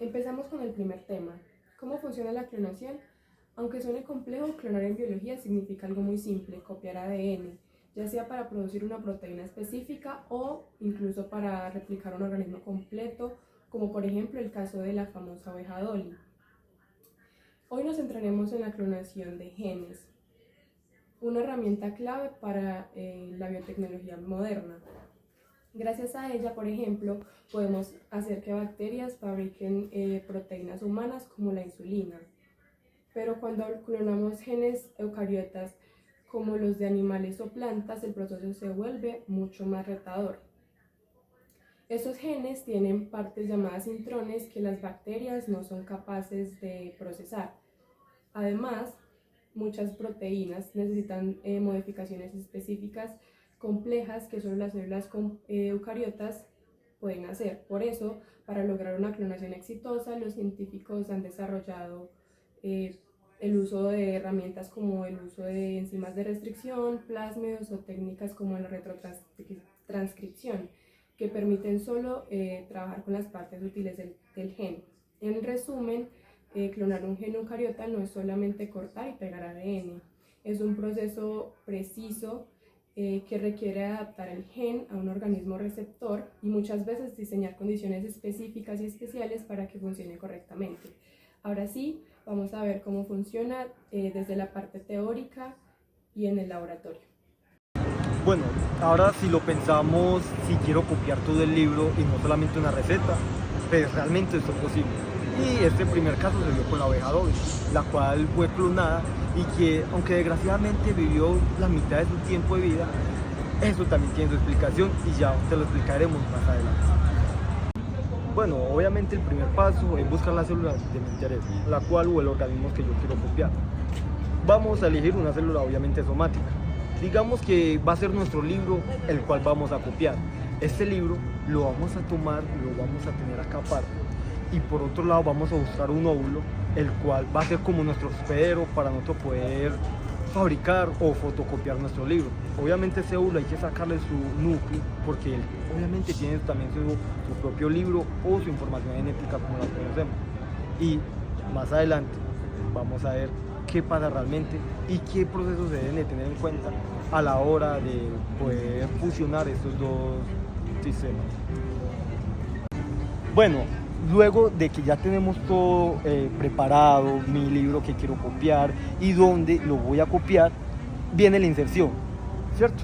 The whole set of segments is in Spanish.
Empezamos con el primer tema. ¿Cómo funciona la clonación? Aunque suene complejo, clonar en biología significa algo muy simple, copiar ADN, ya sea para producir una proteína específica o incluso para replicar un organismo completo, como por ejemplo el caso de la famosa oveja Dolly. Hoy nos centraremos en la clonación de genes, una herramienta clave para la biotecnología moderna. Gracias a ella, por ejemplo, podemos hacer que bacterias fabriquen proteínas humanas como la insulina. Pero cuando clonamos genes eucariotas como los de animales o plantas, el proceso se vuelve mucho más retador. Estos genes tienen partes llamadas intrones que las bacterias no son capaces de procesar. Además, muchas proteínas necesitan modificaciones específicas complejas que solo las células eucariotas pueden hacer. Por eso, para lograr una clonación exitosa, los científicos han desarrollado el uso de herramientas como el uso de enzimas de restricción, plásmidos o técnicas como la retrotranscripción, que permiten solo trabajar con las partes útiles del gen. En resumen, clonar un gen eucariota no es solamente cortar y pegar ADN, es un proceso preciso que requiere adaptar el gen a un organismo receptor y muchas veces diseñar condiciones específicas y especiales para que funcione correctamente. Ahora sí, vamos a ver cómo funciona desde la parte teórica y en el laboratorio. Bueno, ahora si lo pensamos, si quiero copiar todo el libro y no solamente una receta, pues realmente esto es posible. Y este primer caso se dio con la oveja Dolly, la cual fue clonada y que, aunque desgraciadamente vivió la mitad de su tiempo de vida, eso también tiene su explicación y ya te lo explicaremos más adelante. Bueno, obviamente el primer paso es buscar las células de mi interés, la cual o el organismo que yo quiero copiar. Vamos a elegir una célula obviamente somática. Digamos que va a ser nuestro libro el cual vamos a copiar. Este libro lo vamos a tomar, lo vamos a tener acá aparte. Y por otro lado vamos a buscar un óvulo, el cual va a ser como nuestro hospedero para nosotros poder fabricar o fotocopiar nuestro libro. Obviamente ese óvulo hay que sacarle su núcleo porque él obviamente tiene también su propio libro o su información genética como la conocemos. Y más adelante vamos a ver qué pasa realmente y qué procesos se deben de tener en cuenta a la hora de poder fusionar estos dos sistemas. Bueno, luego de que ya tenemos todo preparado, mi libro que quiero copiar y dónde lo voy a copiar, viene la inserción, ¿cierto?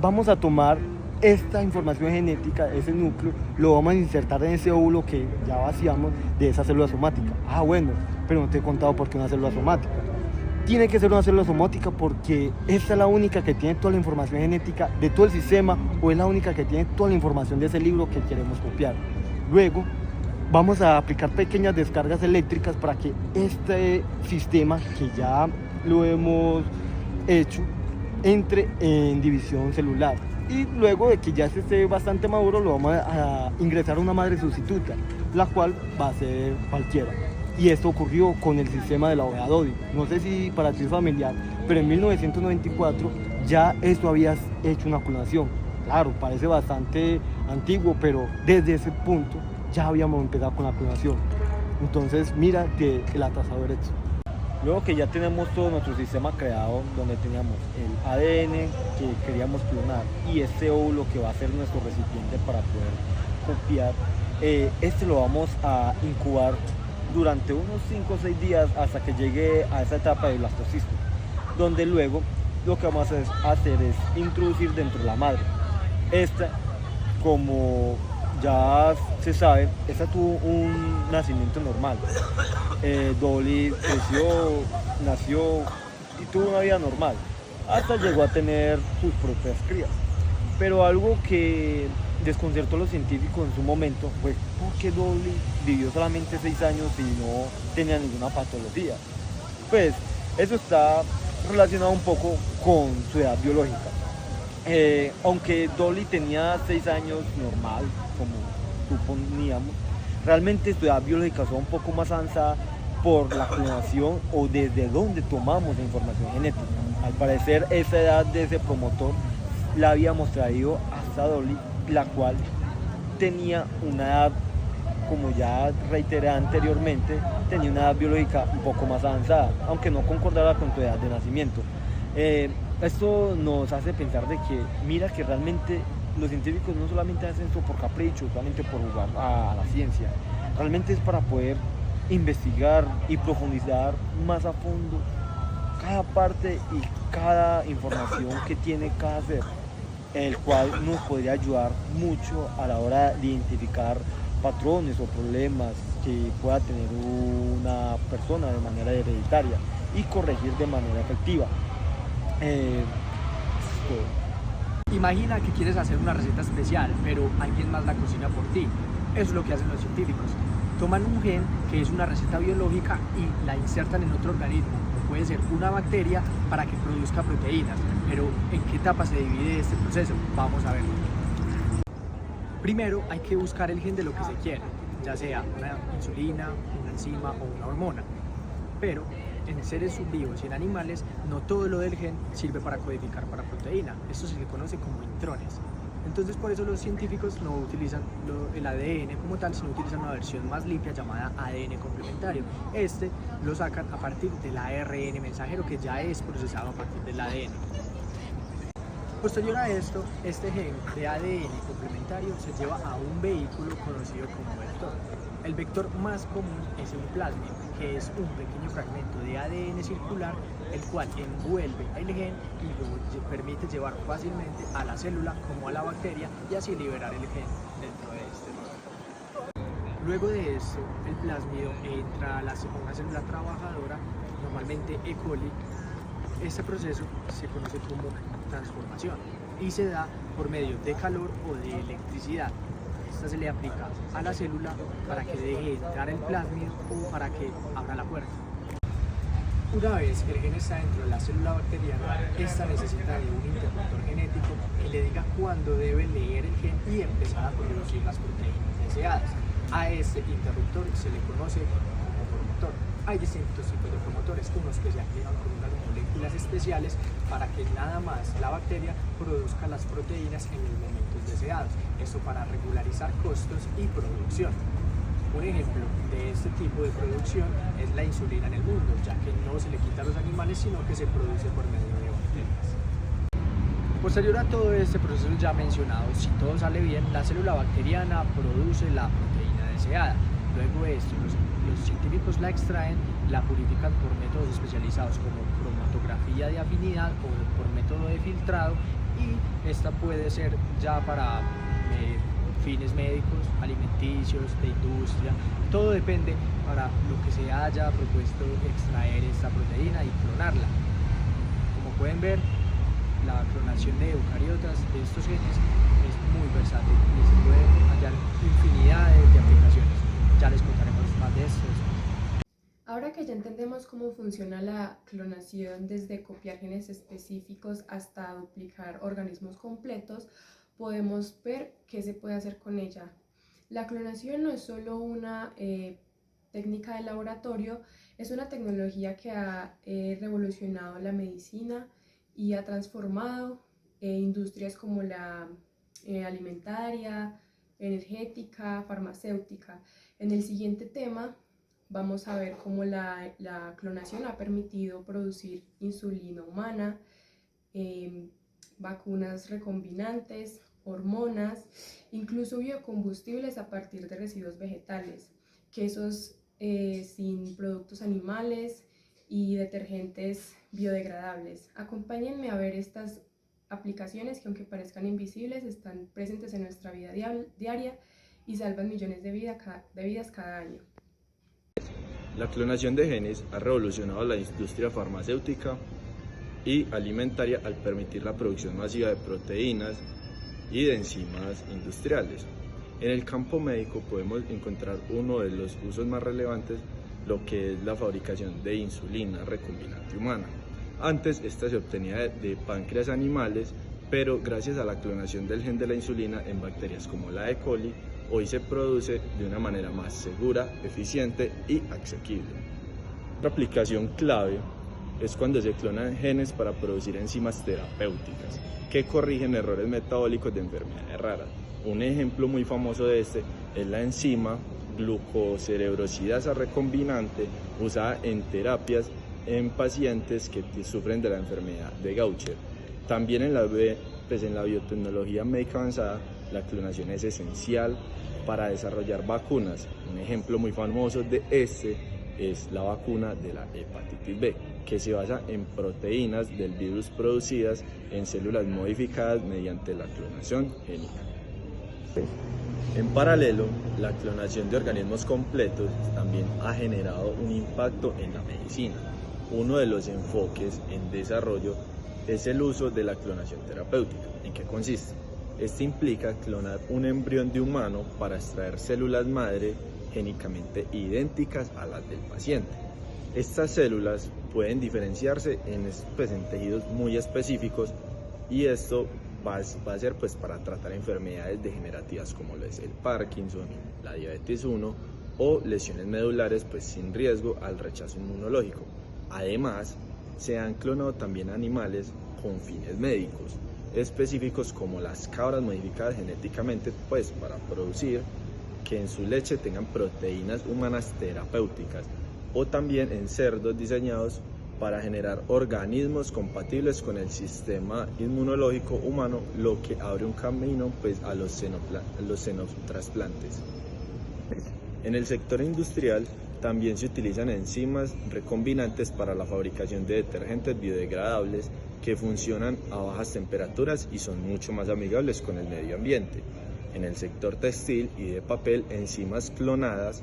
Vamos a tomar esta información genética, ese núcleo, lo vamos a insertar en ese óvulo que ya vaciamos de esa célula somática. Ah, bueno, pero no te he contado por qué una célula somática. Tiene que ser una célula somática porque esta es la única que tiene toda la información genética de todo el sistema o es la única que tiene toda la información de ese libro que queremos copiar. Luego, vamos a aplicar pequeñas descargas eléctricas para que este sistema, que ya lo hemos hecho, entre en división celular. Y luego de que ya esté bastante maduro, lo vamos a ingresar a una madre sustituta, la cual va a ser cualquiera. Y esto ocurrió con el sistema de la oveja Dolly. No sé si para ti es familiar, pero en 1994 ya esto había hecho una clonación. Claro, parece bastante antiguo, pero desde ese punto ya habíamos empezado con la clonación. Entonces mira que el atrasador hecho. Luego que ya tenemos todo nuestro sistema creado, donde teníamos el ADN que queríamos clonar y este óvulo que va a ser nuestro recipiente para poder copiar, este lo vamos a incubar durante unos 5 o 6 días hasta que llegue a esa etapa de blastocisto, donde luego lo que vamos a hacer es introducir dentro de la madre. Esta, como ya se sabe, esta tuvo un nacimiento normal. Dolly creció, nació y tuvo una vida normal, hasta llegó a tener sus propias crías. Pero algo que desconcertó a los científicos en su momento fue porque Dolly vivió solamente 6 años y no tenía ninguna patología. Pues eso está relacionado un poco con su edad biológica. Aunque Dolly tenía 6 años normal, como suponíamos, realmente su edad biológica fue un poco más avanzada por la clonación o desde donde tomamos la información genética. Al parecer esa edad de ese promotor la habíamos traído hasta Dolly, la cual tenía una edad como ya reiteré anteriormente, tenía una edad biológica un poco más avanzada, aunque no concordaba con tu edad de nacimiento. Esto nos hace pensar de que, mira que realmente los científicos no solamente hacen esto por capricho, solamente por jugar a la ciencia, realmente es para poder investigar y profundizar más a fondo cada parte y cada información que tiene cada ser, el cual nos podría ayudar mucho a la hora de identificar patrones o problemas que pueda tener una persona de manera hereditaria y corregir de manera efectiva. Imagina que quieres hacer una receta especial, pero alguien más la cocina por ti. Eso es lo que hacen los científicos. Toman un gen, que es una receta biológica, y la insertan en otro organismo, como puede ser una bacteria, para que produzca proteínas. Pero, ¿en qué etapa se divide este proceso? Vamos a verlo. Primero hay que buscar el gen de lo que se quiere, ya sea una insulina, una enzima o una hormona. Pero en seres vivos y en animales, no todo lo del gen sirve para codificar para proteína. Esto se le conoce como intrones. Entonces, por eso los científicos no utilizan el ADN como tal, sino utilizan una versión más limpia llamada ADN complementario. Este lo sacan a partir del ARN mensajero, que ya es procesado a partir del ADN. Posterior a esto, este gen de ADN complementario se lleva a un vehículo conocido como vector. El vector más común es el plásmido, que es un pequeño fragmento de ADN circular, el cual envuelve el gen y lo permite llevar fácilmente a la célula como a la bacteria y así liberar el gen dentro de este órgano. Luego de esto, el plásmido entra a una célula trabajadora, normalmente E. coli. Este proceso se conoce como transformación y se da por medio de calor o de electricidad. Esta se le aplica a la célula para que deje entrar el plásmido o para que abra la puerta. Una vez el gen está dentro de la célula bacteriana, esta necesita de un interruptor genético que le diga cuándo debe leer el gen y empezar a producir las proteínas deseadas. A este interruptor se le conoce como promotor. Hay distintos tipos de promotores, unos que se activan con unas moléculas especiales para que nada más la bacteria produzca las proteínas en los momentos deseados. Esto para regularizar costos y producción. Un ejemplo de este tipo de producción es la insulina en el mundo, ya que no se le quita a los animales, sino que se produce por medio de bacterias. Posterior a todo este proceso ya mencionado, si todo sale bien, la célula bacteriana produce la proteína deseada. Luego de esto, los científicos la extraen, la purifican por métodos especializados como cromatografía de afinidad o por método de filtrado, y esta puede ser ya para fines médicos, alimenticios, de industria. Todo depende para lo que se haya propuesto extraer esta proteína y clonarla. Como pueden ver, la clonación de eucariotas de estos genes es muy versátil y se pueden hallar infinidades de aplicaciones. Ya les contaremos más de esto. Ahora que ya entendemos cómo funciona la clonación, desde copiar genes específicos hasta duplicar organismos completos, podemos ver qué se puede hacer con ella. La clonación no es solo una técnica de laboratorio, es una tecnología que ha revolucionado la medicina y ha transformado industrias como la alimentaria, energética, farmacéutica. En el siguiente tema vamos a ver cómo la clonación ha permitido producir insulina humana, vacunas recombinantes, hormonas, incluso biocombustibles a partir de residuos vegetales, quesos sin productos animales y detergentes biodegradables. Acompáñenme a ver estas aplicaciones que, aunque parezcan invisibles, están presentes en nuestra vida diaria y salvan millones de vidas cada año. La clonación de genes ha revolucionado la industria farmacéutica y alimentaria al permitir la producción masiva de proteínas y de enzimas industriales. En el campo médico podemos encontrar uno de los usos más relevantes, lo que es la fabricación de insulina recombinante humana. Antes esta se obtenía de páncreas animales, pero gracias a la clonación del gen de la insulina en bacterias como la E. coli, hoy se produce de una manera más segura, eficiente y asequible. Otra aplicación clave es cuando se clonan genes para producir enzimas terapéuticas que corrigen errores metabólicos de enfermedades raras. Un ejemplo muy famoso de este es la enzima glucocerebrosidasa recombinante usada en terapias en pacientes que sufren de la enfermedad de Gaucher. También en la biotecnología médica avanzada, la clonación es esencial para desarrollar vacunas. Un ejemplo muy famoso de este es la vacuna de la hepatitis B, que se basa en proteínas del virus producidas en células modificadas mediante la clonación génica. En paralelo, la clonación de organismos completos también ha generado un impacto en la medicina. Uno de los enfoques en desarrollo es el uso de la clonación terapéutica. ¿En qué consiste? Este implica clonar un embrión de humano para extraer células madre génicamente idénticas a las del paciente. Estas células pueden diferenciarse en tejidos muy específicos, y esto va a ser para tratar enfermedades degenerativas como lo es el Parkinson, la diabetes 1 o lesiones medulares sin riesgo al rechazo inmunológico. Además, se han clonado también animales con fines médicos específicos como las cabras modificadas genéticamente para producir que en su leche tengan proteínas humanas terapéuticas, o también en cerdos diseñados para generar organismos compatibles con el sistema inmunológico humano, lo que abre un camino a los xenotrasplantes. En el sector industrial también se utilizan enzimas recombinantes para la fabricación de detergentes biodegradables que funcionan a bajas temperaturas y son mucho más amigables con el medio ambiente. En el sector textil y de papel, enzimas clonadas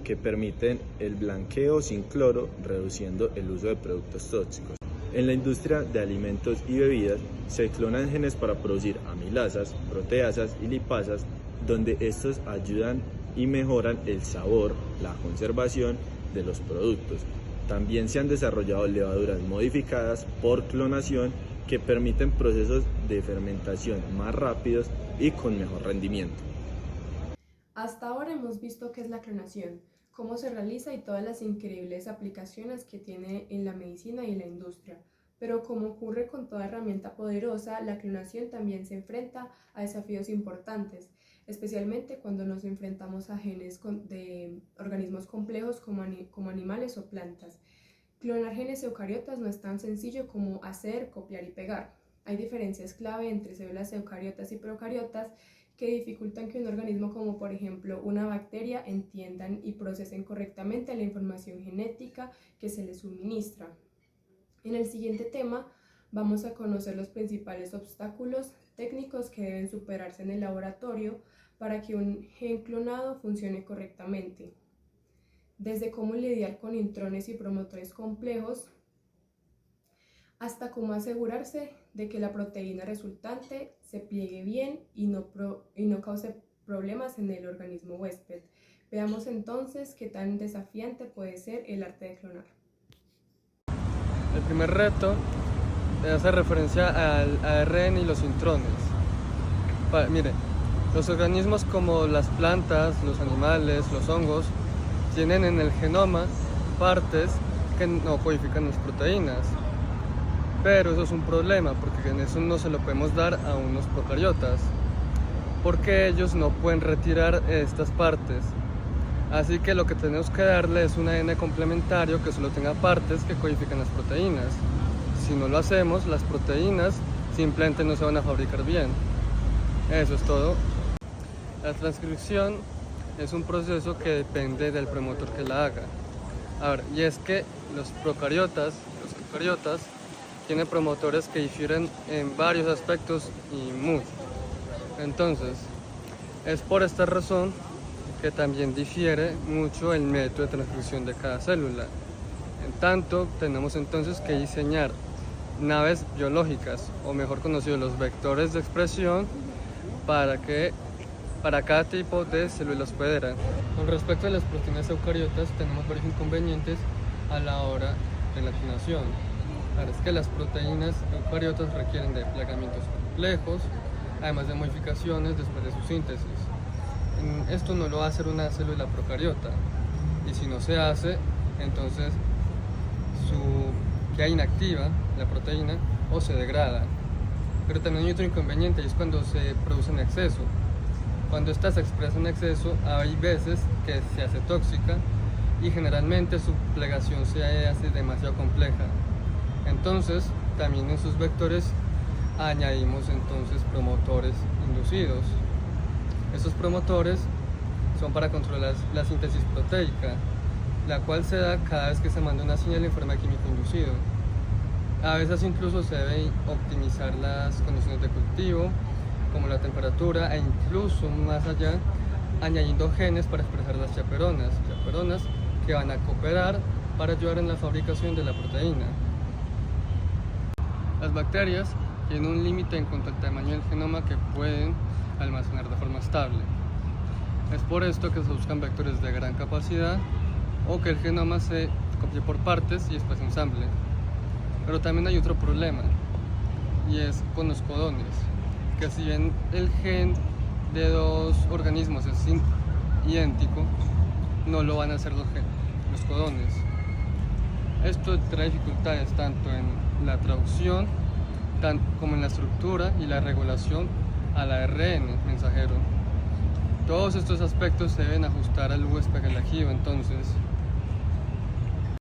que permiten el blanqueo sin cloro, reduciendo el uso de productos tóxicos. En la industria de alimentos y bebidas se clonan genes para producir amilasas, proteasas y lipasas, donde estos ayudan y mejoran el sabor, la conservación de los productos. También se han desarrollado levaduras modificadas por clonación que permiten procesos de fermentación más rápidos y con mejor rendimiento. Hasta ahora hemos visto qué es la clonación, cómo se realiza y todas las increíbles aplicaciones que tiene en la medicina y en la industria. Pero como ocurre con toda herramienta poderosa, la clonación también se enfrenta a desafíos importantes, especialmente cuando nos enfrentamos a genes de organismos complejos como animales o plantas. Clonar genes eucariotas no es tan sencillo como hacer, copiar y pegar. Hay diferencias clave entre células eucariotas y procariotas que dificultan que un organismo como por ejemplo una bacteria entiendan y procesen correctamente la información genética que se les suministra. En el siguiente tema vamos a conocer los principales obstáculos técnicos que deben superarse en el laboratorio para que un gen clonado funcione correctamente, desde cómo lidiar con intrones y promotores complejos hasta cómo asegurarse de que la proteína resultante se pliegue bien y no cause problemas en el organismo huésped. Veamos entonces qué tan desafiante puede ser el arte de clonar. El primer reto hace referencia al ARN y los intrones. Mire, los organismos como las plantas, los animales, los hongos, tienen en el genoma partes que no codifican las proteínas. Pero eso es un problema, porque en eso no se lo podemos dar a unos procariotas, porque ellos no pueden retirar estas partes. Así que lo que tenemos que darle es un ADN complementario que solo tenga partes que codifican las proteínas. Si no lo hacemos, las proteínas simplemente no se van a fabricar bien. Eso es todo. La transcripción es un proceso que depende del promotor que la haga. A ver, y es que los procariotas, los eucariotas, tienen promotores que difieren en varios aspectos y mucho. Entonces, es por esta razón que también difiere mucho el método de transcripción de cada célula. En tanto, tenemos entonces que diseñar naves biológicas, o mejor conocidos los vectores de expresión, para cada tipo de célula hospedera. Con respecto a las proteínas eucariotas, tenemos varios inconvenientes a la hora de la clonación. Es que las proteínas eucariotas requieren de plegamientos complejos, además de modificaciones después de su síntesis. Esto no lo va a hacer una célula procariota, y si no se hace, entonces queda inactiva la proteína o se degrada. Pero también hay otro inconveniente, y es cuando se produce en exceso. Cuando ésta se expresa en exceso, hay veces que se hace tóxica y generalmente su plegación se hace demasiado compleja. Entonces, también en sus vectores añadimos entonces promotores inducidos. Estos promotores son para controlar la síntesis proteica, la cual se da cada vez que se manda una señal en forma de químico inducido. A veces incluso se debe optimizar las condiciones de cultivo, como la temperatura, e incluso más allá, añadiendo genes para expresar las chaperonas que van a cooperar para ayudar en la fabricación de la proteína. Las bacterias tienen un límite en cuanto al tamaño del genoma que pueden almacenar de forma estable. Es por esto que se buscan vectores de gran capacidad o que el genoma se copie por partes y después se ensamble. Pero también hay otro problema, y es con los codones, que si bien el gen de dos organismos es idéntico, no lo van a hacer los codones. Esto trae dificultades tanto en la traducción como en la estructura y la regulación al ARN mensajero. Todos estos aspectos se deben ajustar al huésped elegido, entonces